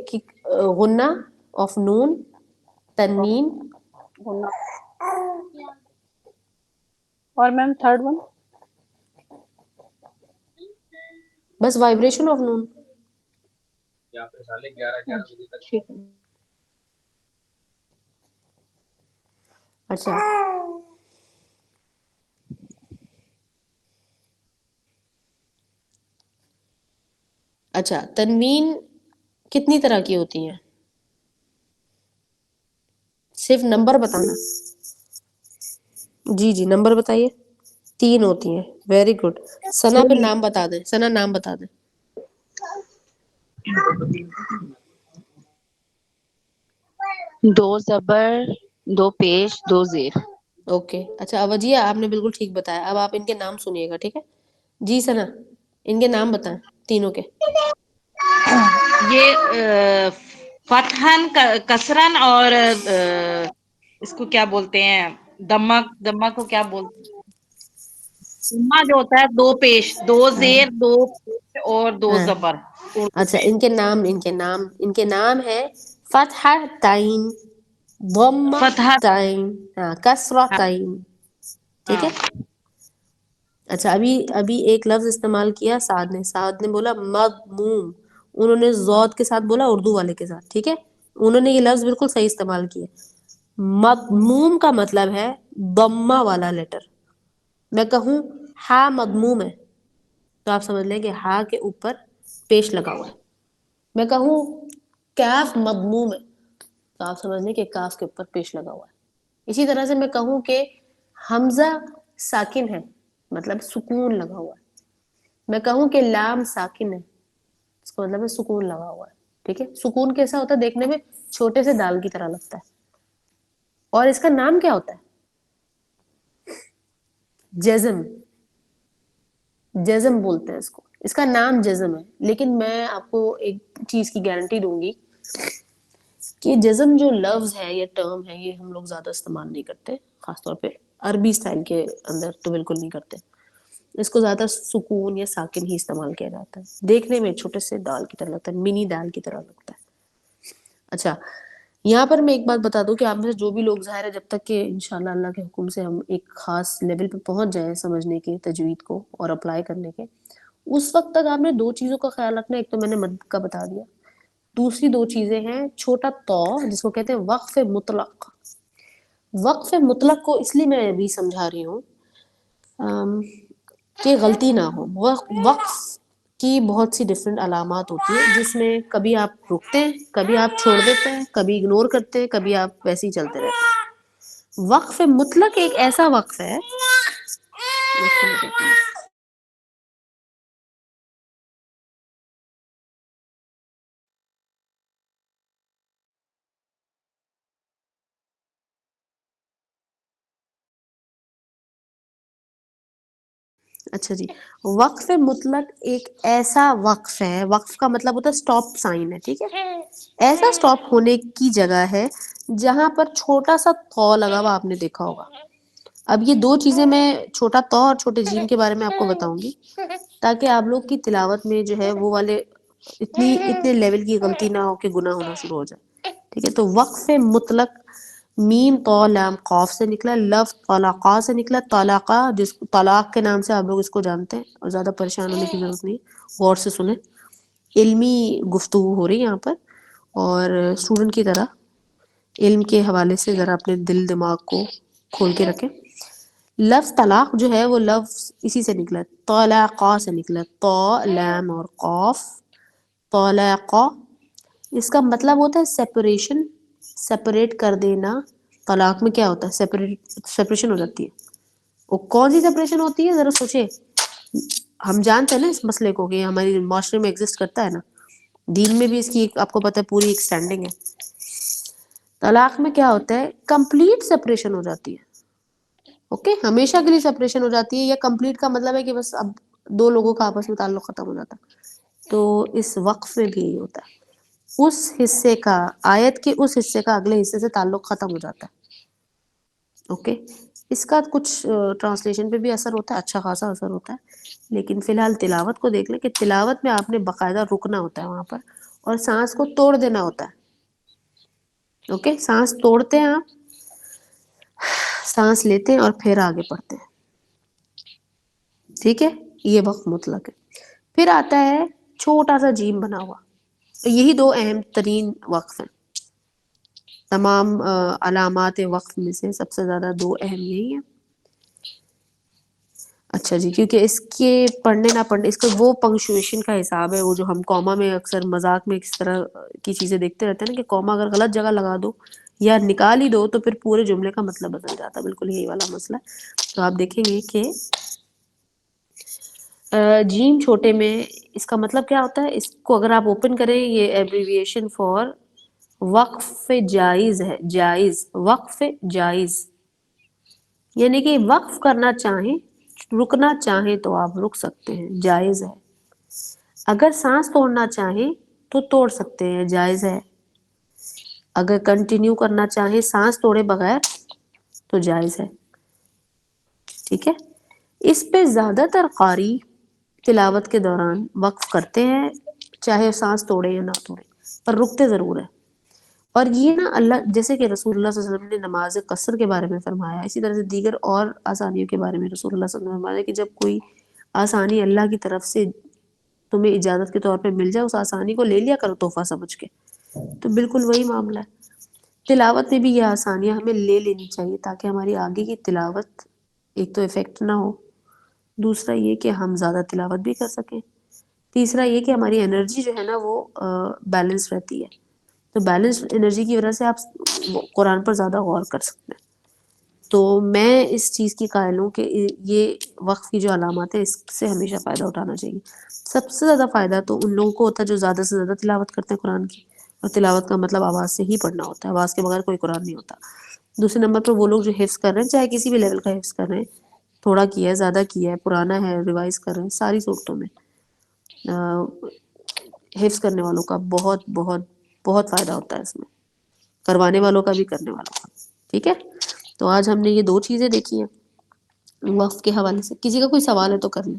غنہ آف نون، تنوین، غنہ اور میم تھرڈ ون. بس وائبریشن آف نون. ٹھیک ہے. اچھا، اچھا تنوین کتنی طرح کی ہوتی ہیں؟ صرف نمبر بتانا. جی نمبر بتائیے. 3 ہوتی ہیں. Very good. ثنا پہ نام بتا دیں. ثنا نام بتا دیں. دو زبر، دو پیش، دو زیر. اوکے اچھا اوجیہ آپ نے بالکل ٹھیک بتایا. اب آپ ان کے نام سنیے گا ٹھیک ہے. جی ثنا ان کے نام بتائیں تینوں کے. یہ فتحن، کسرن اور اس کو کیا بولتے ہیں، دمہ کو کیا بولتے ہیں، دمہ جو ہوتا ہے دو پیش، دو زیر، دو پیش اور دو ہاں زبر اردو اچھا میں. ان کے نام ہے فتح تعین، ضم فتح. تعین، کسرہ ہاں تعین. ٹھیک ہاں ہے. اچھا ابھی ایک لفظ استعمال کیا سعد نے بولا مضموم. انہوں نے ضاد کے ساتھ بولا اردو والے کے ساتھ. ٹھیک ہے انہوں نے یہ لفظ بالکل صحیح استعمال کیا. مضموم کا مطلب ہے ضمہ والا لیٹر. میں کہوں ہا مضموم ہے تو آپ سمجھ لیں کہ ہا کے اوپر پیش لگا ہوا ہے. میں کہوں کاف مضموم ہے تو آپ سمجھ لیں کہ کاف کے اوپر پیش لگا ہوا ہے. اسی طرح سے میں کہوں کہ حمزہ ساکن ہے مطلب سکون لگا ہوا ہے. میں کہوں کہ لام ساکن ہے اس کا مطلب ہے سکون لگا ہوا ہے. ٹھیک ہے سکون کیسا ہوتا ہے دیکھنے میں چھوٹے سے دال کی طرح لگتا ہے. اور اس کا نام کیا ہوتا ہے؟ جزم بولتے ہیں اس کو. اس کا نام جزم ہے. لیکن میں آپ کو ایک چیز کی گارنٹی دوں گی کہ جزم جو لفظ ہے یا ٹرم ہے یہ ہم لوگ زیادہ استعمال نہیں کرتے. خاص طور پہ عربی اسٹائل کے اندر تو بالکل نہیں کرتے. اس کو زیادہ سکون یا ساکن ہی استعمال کیا جاتا ہے. دیکھنے میں چھوٹے سے دال کی طرح لگتا ہے، منی دال کی طرح لگتا ہے. اچھا یہاں پر میں ایک بات بتا دوں کہ آپ میں سے جو بھی لوگ ظاہر ہے جب تک کہ انشاءاللہ اللہ کے حکم سے ہم ایک خاص لیول پہ پہنچ جائیں سمجھنے کے تجوید کو اور اپلائی کرنے کے، اس وقت تک آپ نے دو چیزوں کا خیال رکھنا. ایک تو میں نے مد کا بتا دیا، دوسری دو چیزیں ہیں چھوٹا تو جس کو کہتے ہیں وقف مطلق. وقف مطلق کو اس لیے میں ابھی سمجھا رہی ہوں کہ غلطی نہ ہو. وقف کی بہت سی ڈفرینٹ علامات ہوتی ہیں جس میں کبھی آپ رکتے ہیں، کبھی آپ چھوڑ دیتے ہیں، کبھی اگنور کرتے ہیں، کبھی آپ ویسے ہی چلتے رہتے ہیں. وقف مطلق ایک ایسا وقف ہے اچھا جی وقف مطلق ایک ایسا وقف ہے. وقف کا مطلب ہوتا ہے سٹاپ سائن ہے. ٹھیک ہے ایسا سٹاپ ہونے کی جگہ ہے جہاں پر چھوٹا سا تو لگا ہوا آپ نے دیکھا ہوگا. اب یہ دو چیزیں میں چھوٹا تو اور چھوٹے جیم کے بارے میں آپ کو بتاؤں گی تاکہ آپ لوگ کی تلاوت میں جو ہے وہ والے اتنے لیول کی غلطی نہ ہو کہ گناہ ہونا شروع ہو جائے. ٹھیک ہے تو وقف مطلق میم تو لام قاف سے نکلا، لفظ طلاقہ سے نکلا. طلاقہ جس طلاق کے نام سے آپ لوگ اس کو جانتے ہیں اور زیادہ پریشان ہونے کی ضرورت نہیں. غور سے سنیں علمی گفتگو ہو رہی یہاں پر اور اسٹوڈنٹ کی طرح علم کے حوالے سے ذرا اپنے دل دماغ کو کھول کے رکھیں. لفظ طلاق جو ہے وہ لفظ اسی سے نکلا طلاقہ سے نکلا. تو لام اور قاف طلاقہ اس کا مطلب ہوتا ہے سیپریشن، سیپریٹ کر دینا. طلاق میں کیا ہوتا ہے سیپریشن ہو جاتی ہے. وہ کون سی سیپریشن ہوتی ہے ذرا سوچے. ہم جانتے ہیں نا اس مسئلے کو کہ ہماری معاشرے میں ایگزسٹ کرتا ہے نا، دین میں بھی اس کی آپ کو پتہ ہے پوری ایک سٹینڈنگ ہے. طلاق میں کیا ہوتا ہے کمپلیٹ سیپریشن ہو جاتی ہے. اوکے ہمیشہ کے لیے سیپریشن ہو جاتی ہے. یا کمپلیٹ کا مطلب ہے کہ بس اب دو لوگوں کا آپس میں تعلق ختم ہو جاتا. تو اس وقف میں بھی یہی ہوتا ہے اس حصے کا آیت کے اس حصے کا اگلے حصے سے تعلق ختم ہو جاتا ہے. اوکے اس کا کچھ ٹرانسلیشن پہ بھی اثر ہوتا ہے، اچھا خاصا اثر ہوتا ہے. لیکن فی الحال تلاوت کو دیکھ لیں کہ تلاوت میں آپ نے باقاعدہ رکنا ہوتا ہے وہاں پر اور سانس کو توڑ دینا ہوتا ہے. اوکے سانس توڑتے ہیں آپ، سانس لیتے ہیں اور پھر آگے بڑھتے ہیں. ٹھیک ہے یہ وقف مطلق ہے. پھر آتا ہے چھوٹا سا جیم بنا ہوا. یہی دو اہم ترین وقف ہیں. تمام علامات وقف میں سے سب سے زیادہ دو اہم یہی ہیں. اچھا جی کیونکہ اس کے پڑھنے نہ پڑھنے اس کا وہ پنکچویشن کا حساب ہے وہ جو ہم کوما میں اکثر مذاق میں اس طرح کی چیزیں دیکھتے رہتے ہیں نا کہ کوما اگر غلط جگہ لگا دو یا نکال ہی دو تو پھر پورے جملے کا مطلب بدل جاتا ہے. بالکل یہی والا مسئلہ. تو آپ دیکھیں گے کہ جیم چھوٹے میں اس کا مطلب کیا ہوتا ہے. اس کو اگر آپ اوپن کریں یہ ایبریویشن فار وقف جائز ہے، جائز، وقف جائز یعنی کہ وقف کرنا چاہیں، رکنا چاہیں تو آپ رک سکتے ہیں، جائز ہے. اگر سانس توڑنا چاہیں تو توڑ سکتے ہیں، جائز ہے. اگر کنٹینیو کرنا چاہیں سانس توڑے بغیر تو جائز ہے. ٹھیک ہے. اس پہ زیادہ تر قاری تلاوت کے دوران وقف کرتے ہیں، چاہے سانس توڑے یا نہ توڑے، پر رکتے ضرور ہے. اور یہ نا اللہ، جیسے کہ رسول اللہ صلی اللہ علیہ وسلم نے نماز قصر کے بارے میں فرمایا، اسی طرح سے دیگر اور آسانیوں کے بارے میں رسول اللہ صلی اللہ علیہ وسلم نے فرمایا کہ جب کوئی آسانی اللہ کی طرف سے تمہیں اجازت کے طور پہ مل جائے، اس آسانی کو لے لیا کرو تحفہ سمجھ کے. تو بالکل وہی معاملہ ہے. تلاوت میں بھی یہ آسانیاں ہمیں لے لینی چاہیے تاکہ ہماری آگے کی تلاوت ایک تو افیکٹ نہ ہو، دوسرا یہ کہ ہم زیادہ تلاوت بھی کر سکیں، تیسرا یہ کہ ہماری انرجی جو ہے نا وہ بیلنس رہتی ہے. تو بیلنس انرجی کی وجہ سے آپ قرآن پر زیادہ غور کر سکتے ہیں. تو میں اس چیز کی قائل ہوں کہ یہ وقف کی جو علامات ہیں اس سے ہمیشہ فائدہ اٹھانا چاہیے. سب سے زیادہ فائدہ تو ان لوگوں کو ہوتا ہے جو زیادہ سے زیادہ تلاوت کرتے ہیں قرآن کی، اور تلاوت کا مطلب آواز سے ہی پڑھنا ہوتا ہے، آواز کے بغیر کوئی قرآن نہیں ہوتا. دوسرے نمبر پر وہ لوگ جو حفظ کر رہے ہیں، چاہے کسی بھی لیول کا حفظ کر رہے ہیں، تھوڑا کیا ہے، زیادہ کیا ہے، پرانا ہے، ریوائز کر رہے ہیں، ساری صورتوں میں حفظ کرنے والوں کا بہت بہت بہت فائدہ ہوتا ہے اس میں، کروانے والوں کا بھی، کرنے والوں کا. ٹھیک ہے. تو آج ہم نے یہ 2 چیزیں دیکھی ہیں وقف کے حوالے سے. کسی کا کوئی سوال ہے تو کر لیں.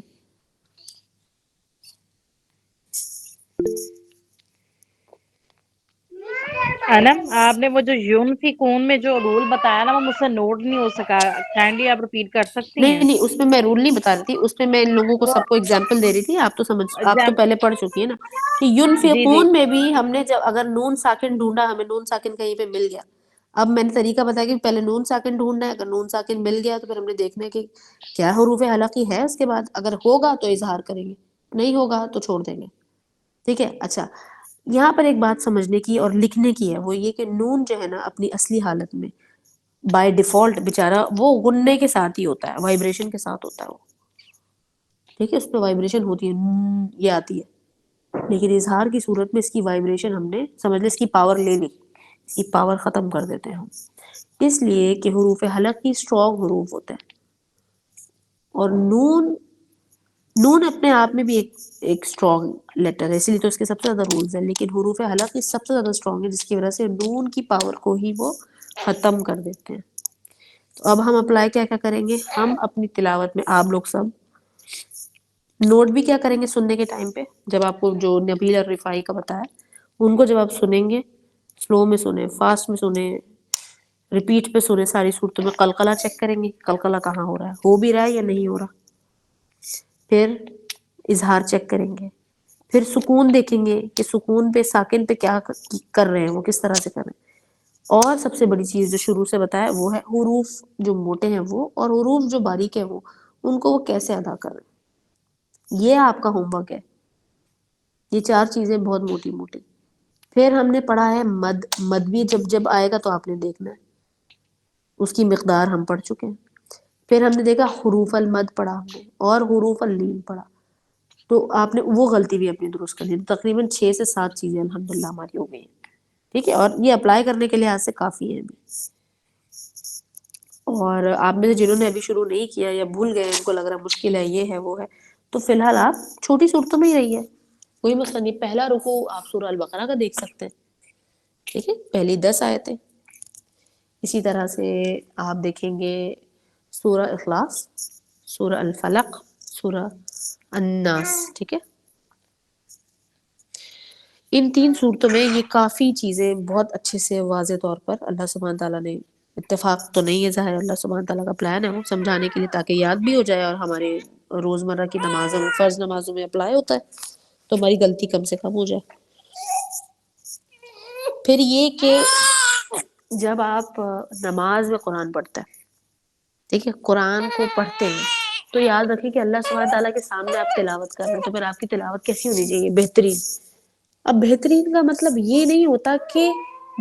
انم آپ نے وہ جو یونفیکون میں جو رول بتایا نا وہ مجھ سے نوٹ نہیں ہو سکا، کائنڈلی آپ ریپیٹ کر سکتی ہیں؟ نہیں اس میں میں رول نہیں بتا رہی تھی، اس میں میں ان لوگوں کو وہ سب کو اگزامپل دے رہی تھی. آپ تو سمجھ، آپ تو ایگزام پہلے پڑھ چکی ہیں نا کہ جی جی ينفقون میں بھی ہم نے جب اگر نون ساکن ڈھونڈا، ہمیں نون ساکن کہیں پہ مل گیا، اب میں نے طریقہ بتایا کہ پہلے نون ساکن ڈھونڈنا ہے، اگر نون ساکن مل گیا تو پھر ہم نے دیکھنا ہے کہ کیا حروف حلقی ہے اس کے بعد، اگر ہوگا تو اظہار کریں گے، نہیں ہوگا تو چھوڑ دیں گے. ٹھیک ہے. اچھا، یہاں پر ایک بات سمجھنے کی اور لکھنے کی ہے، وہ یہ کہ نون جو ہے نا اپنی اصلی حالت میں بائی ڈیفالٹ بیچارہ وہ غننے کے ساتھ ہی ہوتا ہے، وائبریشن کے ساتھ ہوتا ہے وہ. ٹھیک ہے. اس پہ وائبریشن ہوتی ہے، یہ آتی ہے. لیکن اظہار کی صورت میں اس کی وائبریشن ہم نے سمجھ لیں اس کی پاور لے لی، اس کی پاور ختم کر دیتے ہیں ہم، اس لیے کہ حروف حلق کی اسٹرانگ حروف ہوتے ہیں. اور نون اپنے آپ میں بھی ایک اسٹرانگ لیٹر ہے، اسی لیے تو اس کے سب سے زیادہ رولز ہیں. لیکن حروف حلق کی سب سے زیادہ اسٹرانگ ہے، جس کی وجہ سے نون کی پاور کو ہی وہ ختم کر دیتے ہیں. تو اب ہم اپلائی کیا کیا کریں گے؟ ہم اپنی تلاوت میں آپ لوگ سب نوٹ بھی کیا کریں گے سننے کے ٹائم پہ، جب آپ کو جو نبیل اور رفاعی کا بتایا ان کو جب آپ سنیں گے، سلو میں سنیں، فاسٹ میں سنیں، ریپیٹ پہ سنیں، ساری صورتوں میں قلقلہ چیک کریں گے، قلقلہ کہاں ہو رہا ہے، ہو بھی رہا ہے یا نہیں ہو رہا. پھر اظہار چیک کریں گے، پھر سکون دیکھیں گے کہ سکون پہ ساکن پہ کیا کر رہے ہیں، وہ کس طرح سے کر رہے ہیں. اور سب سے بڑی چیز جو شروع سے بتایا وہ ہے حروف جو موٹے ہیں وہ، اور حروف جو باریک ہیں وہ، ان کو وہ کیسے ادا کر رہے ہیں. یہ آپ کا ہوم ورک ہے. یہ 4 چیزیں بہت موٹی موٹی. پھر ہم نے پڑھا ہے مد بھی جب آئے گا تو آپ نے دیکھنا ہے، اس کی مقدار ہم پڑھ چکے ہیں. پھر ہم نے دیکھا حروف المد پڑھا ہم نے، اور حروف اللین پڑھا. تو آپ نے وہ غلطی بھی اپنی درست کر لی. تقریباً 6 سے 7 چیزیں الحمدللہ ہماری ہو گئی ہیں. ٹھیک ہے. اور یہ اپلائی کرنے کے لحاظ سے کافی ہے ابھی. اور آپ میں سے جنہوں نے ابھی شروع نہیں کیا یا بھول گئے، ان کو لگ رہا ہے مشکل ہے، یہ ہے وہ ہے، تو فی الحال آپ چھوٹی صورتوں میں ہی رہیے، کوئی مسئلہ نہیں. پہلا رکوع آپ سورہ البقرہ کا دیکھ سکتے ہیں. ٹھیک ہے. پہلی 10 آیتیں. اسی طرح سے آپ دیکھیں گے سورہ اخلاص، سورہ الفلق، سورہ الناس. ٹھیک ہے. ان 3 صورتوں میں یہ کافی چیزیں بہت اچھے سے واضح طور پر اللہ سبحانہ تعالیٰ نے، اتفاق تو نہیں ہے ظاہر، اللہ سبحانہ تعالیٰ کا پلان ہے وہ سمجھانے کے لیے تاکہ یاد بھی ہو جائے، اور ہمارے روزمرہ کی نمازوں میں، فرض نمازوں میں اپلائی ہوتا ہے تو ہماری غلطی کم سے کم ہو جائے. پھر یہ کہ جب آپ نماز میں قرآن پڑھتے ہیں، ٹھیک ہے، قرآن کو پڑھتے ہیں، تو یاد رکھیں کہ اللہ سبحانہ تعالیٰ کے سامنے آپ تلاوت کر رہے ہیں، تو پھر آپ کی تلاوت کیسی ہونی چاہیے؟ بہترین. اب بہترین کا مطلب یہ نہیں ہوتا کہ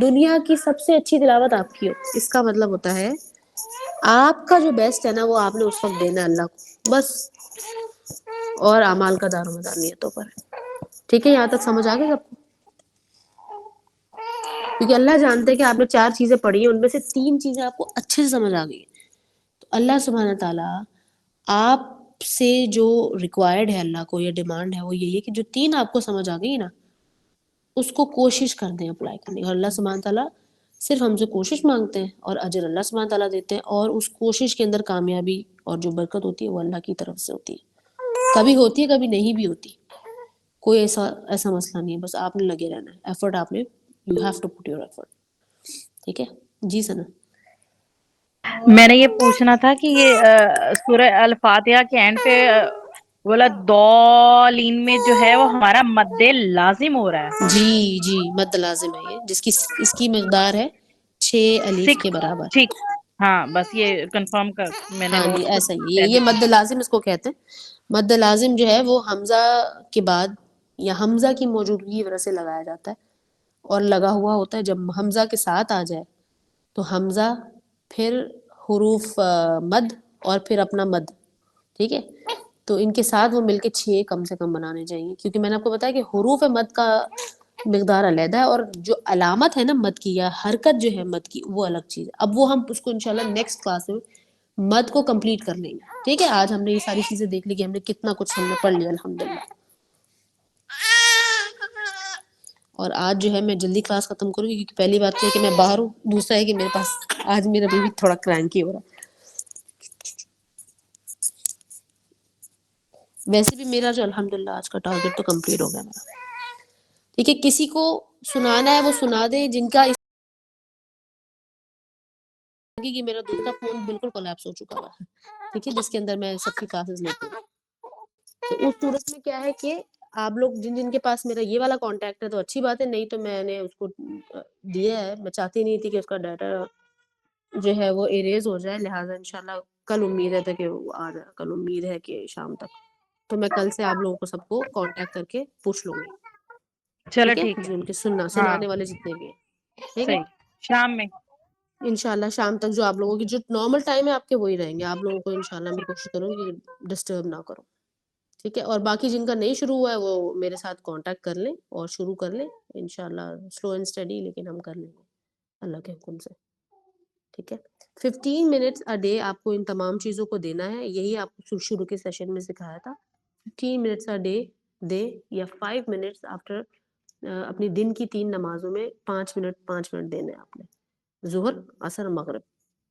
دنیا کی سب سے اچھی تلاوت آپ کی ہو. اس کا مطلب ہوتا ہے آپ کا جو بیسٹ ہے نا وہ آپ نے اس وقت دینا اللہ کو بس، اور اعمال کا دار و مدار نیتوں پر. ٹھیک ہے. یہاں تک سمجھ آ گئی آپ کو؟ کیونکہ اللہ جانتے ہیں کہ آپ نے 4 چیزیں پڑھی ہیں، ان میں سے 3 چیزیں آپ کو اچھے سے سمجھ آ گئی ہیں. تو اللہ سبحانہ تعالیٰ آپ سے جو ریکوائرڈ ہے اللہ کو یا ڈیمانڈ ہے وہ یہی ہے کہ جو 3 آپ کو سمجھ آ گئی نا اس کو کوشش کر دیں اپلائی کرنے کی. اور اللہ سبحانہ تعالیٰ صرف ہم سے کوشش مانگتے ہیں اور اجر اللہ سبحانہ تعالیٰ دیتے ہیں، اور اس کوشش کے اندر کامیابی اور جو برکت ہوتی ہے وہ اللہ کی طرف سے ہوتی ہے. کبھی ہوتی ہے کبھی نہیں بھی ہوتی، کوئی ایسا مسئلہ نہیں ہے، بس آپ نے لگے رہنا ہے. ایفرٹ آپ نے you have to put your effort. ٹھیک ہے جی ثنا. میں نے یہ پوچھنا تھا کہ یہ سورہ الفاتحہ کے اینڈ پہ بولا دولین میں جو ہے وہ ہمارا مد لازم ہو رہا ہے. جی مد لازم ہے یہ، جس کی اس کی مقدار ہے 6 الف کے برابر. ٹھیک، ہاں بس یہ کنفرم کر میں نے ہاں جی نوٹس ایسا ہی یہ مد لازم اس کو کہتے ہیں. مد لازم جو ہے وہ حمزہ کے بعد یا حمزہ کی موجودگی کی وجہ سے لگایا جاتا ہے، اور لگا ہوا ہوتا ہے. جب حمزہ کے ساتھ آ جائے تو حمزہ پھر حروف مد اور پھر اپنا مد. ٹھیک ہے، تو ان کے ساتھ وہ مل کے 6 کم سے کم بنانے چاہیے، کیونکہ میں نے آپ کو بتایا کہ حروف مد کا مقدار علیحدہ ہے، اور جو علامت ہے نا مد کی یا حرکت جو ہے مد کی وہ الگ چیز ہے. اب وہ ہم اس کو انشاءاللہ نیکسٹ کلاس میں مد کو کمپلیٹ کر لیں گے. ٹھیک ہے، آج ہم نے یہ ساری چیزیں دیکھ لی کہ ہم نے کتنا کچھ ہم نے پڑھ لیا الحمدللہ. اور آج جو ہے میں جلدی کلاس ختم کروں گی، کیونکہ پہلی بات تو ہے کہ میں باہر ہوں، دوسرا ہے کہ میرے پاس آج میرا بیبی تھوڑا کرینکی ہو رہا ہے. ویسے بھی میرا جو الحمدللہ آج کا ٹارگیٹ تو کمپلیٹ ہو گیا میرا. ٹھیک ہے، کسی کو سنانا ہے وہ سنا دے، جن کا کہ میرا دوسرا فون بالکل کولیپس ہو چکا ہوا ہے. ٹھیک ہے، جس کے اندر میں سب کی کلاسز لیتی ہوں. تو اس صورت میں کیا ہے کہ آپ لوگ جن کے پاس میرا یہ والا کانٹیکٹ ہے تو اچھی بات ہے، نہیں تو میں نے اس کو دیا ہے. میں چاہتی نہیں تھی کہ اس کا ڈاٹا جو ہے وہ اریز ہو جائے، لہٰذا انشاءاللہ کل امید ہے کہ وہ آ جائے. کل امید ہے کہ شام تک، تو میں کل سے آپ لوگوں کو سب کو کانٹیکٹ کر کے پوچھ لوں گی. چلو ٹھیک ہے، ٹھیک ہے، جو ان کے ہاں سنانے والے جتنے بھی ہیں. ٹھیک ہے، صحیح. شام میں انشاءاللہ شام تک جو آپ لوگوں کی جو نارمل ٹائم ہے آپ کے وہی رہیں گے. آپ لوگوں کو انشاءاللہ میں کوشش کروں گی ڈسٹرب نہ کروں. ٹھیک ہے، اور باقی جن کا نہیں شروع ہوا ہے وہ میرے ساتھ کانٹیکٹ کر لیں اور شروع کر لیں انشاءاللہ. سلو اینڈ اسٹڈی لیکن ہم کر لیں گے اللہ کے حکم سے. ٹھیک ہے، 15 منٹس اے ڈے آپ کو ان تمام چیزوں کو دینا ہے. یہی آپ کو شروع کے سیشن میں سکھایا تھا. 15 منٹس اے ڈے دے، یا 5 منٹس آفٹر اپنی دن کی 3 نمازوں میں 5 منٹ دینے آپ نے، ظہر عصر مغرب.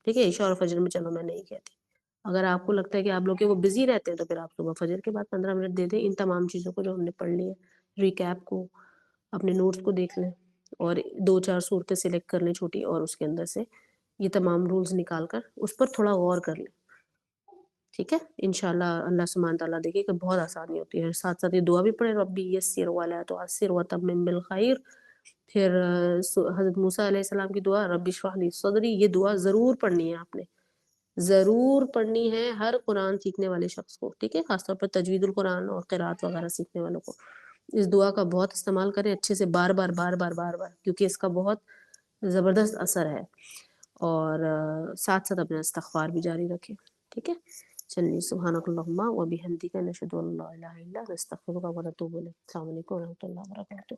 ٹھیک ہے، عشاء اور فجر میں چلو میں نہیں کہتی. اگر آپ کو لگتا ہے کہ آپ لوگ وہ بزی رہتے ہیں تو پھر آپ صبح فجر کے بعد 15 منٹ دے دیں. ان تمام چیزوں کو جو ہم نے پڑھ لی ہے، ریکیپ کو، اپنے نوٹس کو دیکھ لیں اور 2-4 صورتیں سلیکٹ کر لیں چھوٹی، اور اس کے اندر سے یہ تمام رولز نکال کر اس پر تھوڑا غور کر لیں. ٹھیک ہے، انشاءاللہ اللہ سبحانہ تعالیٰ دیکھے کہ بہت آسانی ہوتی ہے. ساتھ ساتھ یہ دعا بھی پڑھیں، ربی یسر ولا تعسر وتمم بالخیر. پھر حضرت موسیٰ علیہ السلام کی دعا رب اشرح لی صدری، یہ دعا ضرور پڑھنی ہے آپ نے، ضرور پڑھنی ہے ہر قرآن سیکھنے والے شخص کو. ٹھیک ہے، خاص طور پر تجوید القرآن اور قرات وغیرہ سیکھنے والوں کو اس دعا کا بہت استعمال کریں اچھے سے، بار بار بار بار بار بار، کیونکہ اس کا بہت زبردست اثر ہے. اور ساتھ ساتھ اپنا استغفار بھی جاری رکھیں. ٹھیک ہے، چلیے سبحانک اللہم و بحمدک نشہد ان لا الہ الا انت نستغفرک و نتوب الیک. السلام علیکم و رحمۃ اللہ وبرکاتہ.